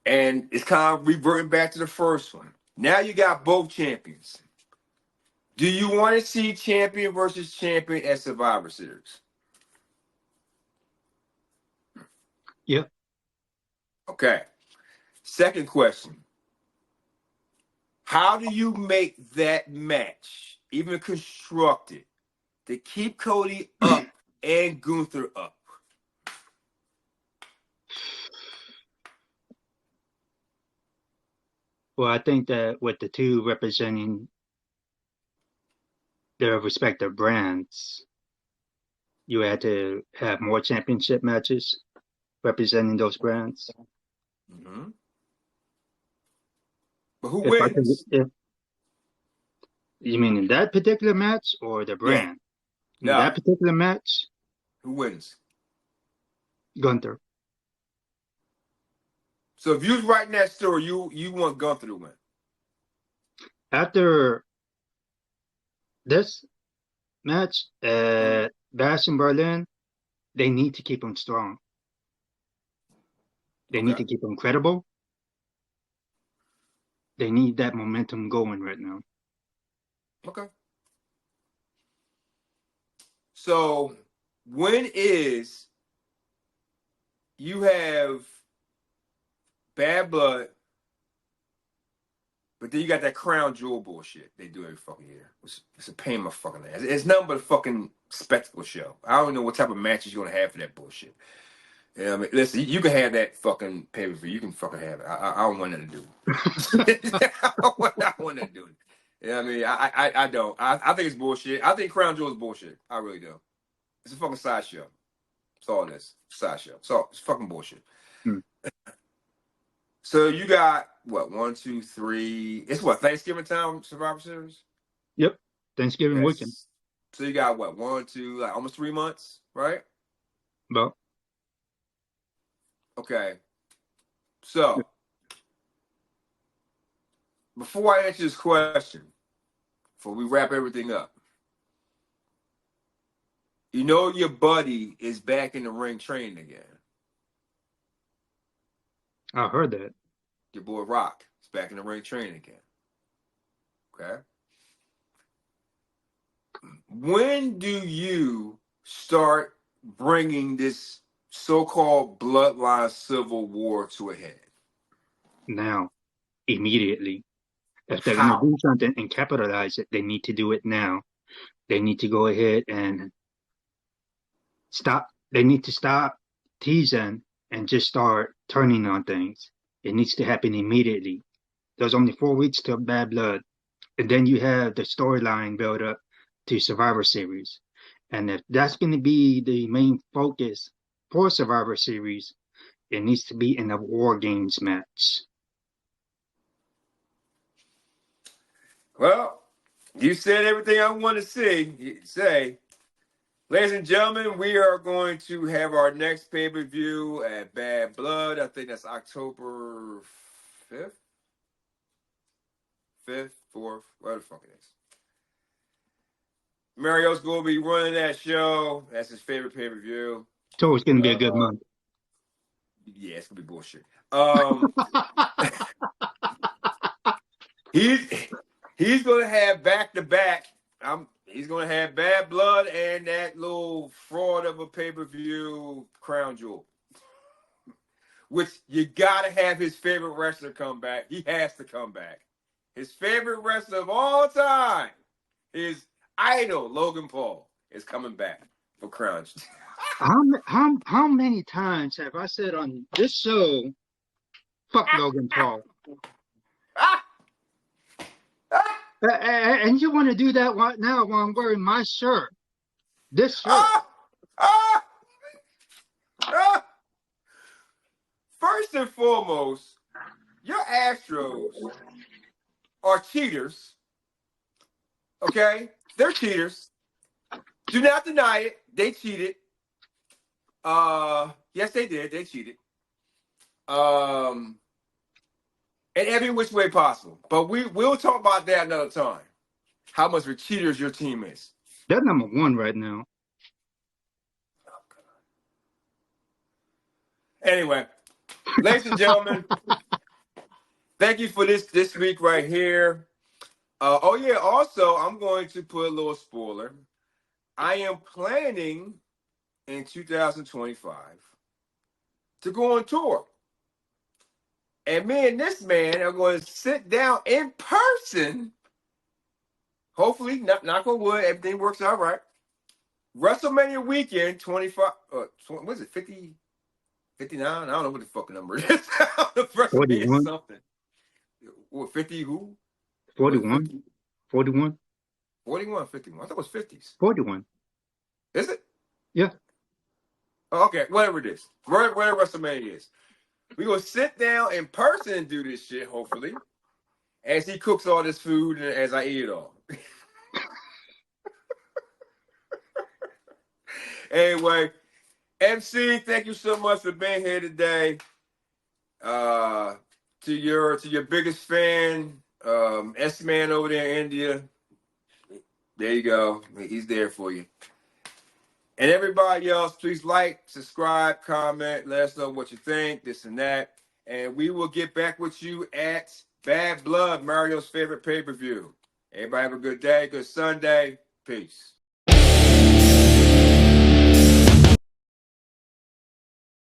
And it's kind of reverting back to the first one. Now you got both champions. Do you want to see champion versus champion at Survivor Series? Yep. Okay. Second question. How do you make that match, even constructed, to keep Cody up and Gunther up? Well, I think that with the two representing their respective brands, you had to have more championship matches representing those brands. Mm-hmm. But who wins? If you mean in that particular match or the brand? Yeah. In that particular match, who wins? Gunther. So if you was writing that story, you want Gunther to win. After this match at Bash in Berlin, they need to keep him strong. They need to keep him credible. They need that momentum going right now. Okay. So when is you have Bad Blood, but then you got that Crown Jewel bullshit they do every fucking year. It's a pain in my fucking ass. It's nothing but a fucking spectacle show. I don't know what type of matches you're gonna have for that bullshit. You know what I mean? Listen, you can have that fucking pay-per-view. You can fucking have it. I don't want nothing to do with it. I don't want nothing to do with it. You know what I mean? I don't. I think it's bullshit. I think Crown Jewel is bullshit. I really do. It's a fucking sideshow. That's all it is. Sideshow. So it's fucking bullshit. So you got what? 1, 2, 3. It's what, Thanksgiving time Survivor Series? Yep. Thanksgiving weekend. So you got what? 1, 2, like almost 3 months, right? Well. Okay. So before I answer this question, before we wrap everything up. You know your buddy is back in the ring training again. I heard that. Your boy Rock is back in the ring training again. Okay? When do you start bringing this so-called bloodline civil war to a head? Now, immediately. If they're going to How? do something and capitalize it, they need to do it now. They need to go ahead and stop. They need to stop teasing and just start turning on things. It needs to happen immediately. There's only 4 weeks till Bad Blood. And then you have the storyline build up to Survivor Series. And if that's going to be the main focus for Survivor Series, it needs to be in a War Games match. Well, you said everything I want to say. Ladies and gentlemen, we are going to have our next pay-per-view at Bad Blood. I think that's October 5th? 5th, 4th, whatever the fuck it is. Mario's going to be running that show. That's his favorite pay-per-view. So it's going to be a good month. Yeah, it's going to be bullshit. He's going to have back-to-back. He's going to have Bad Blood and that little fraud of a pay-per-view Crown Jewel. Which you got to have his favorite wrestler come back. He has to come back. His favorite wrestler of all time, his idol, Logan Paul, is coming back for Crown Jewel. How many times have I said on this show, fuck Logan Paul? And you want to do that right now while I'm wearing my shirt. This shirt. First and foremost, your Astros are cheaters. Okay? They're cheaters. Do not deny it. They cheated. Yes, they did. They cheated. In every which way possible. But we'll talk about that another time. How much of a cheaters your team is. They're number one right now. Anyway, ladies and gentlemen, thank you for this week right here. Also, I'm going to put a little spoiler. I am planning in 2025 to go on tour. And me and this man are going to sit down in person. Hopefully, knock on wood, everything works out right. WrestleMania weekend, 25, what is it, 50, 59? I don't know what the fucking number is. WrestleMania is something. What, 50 who? 41. 41. 41, 51. I thought it was 50s. 41. Is it? Yeah. Oh, okay, whatever it is. Whatever WrestleMania is. We're going to sit down in person and do this shit, hopefully, as he cooks all this food and as I eat it all. Anyway, MC, thank you so much for being here today. To your biggest fan, S-Man over there in India. There you go. He's there for you. And everybody else, please like, subscribe, comment, let us know what you think, this and that. And we will get back with you at Bad Blood, Mario's favorite pay-per-view. Everybody have a good day, good Sunday. Peace.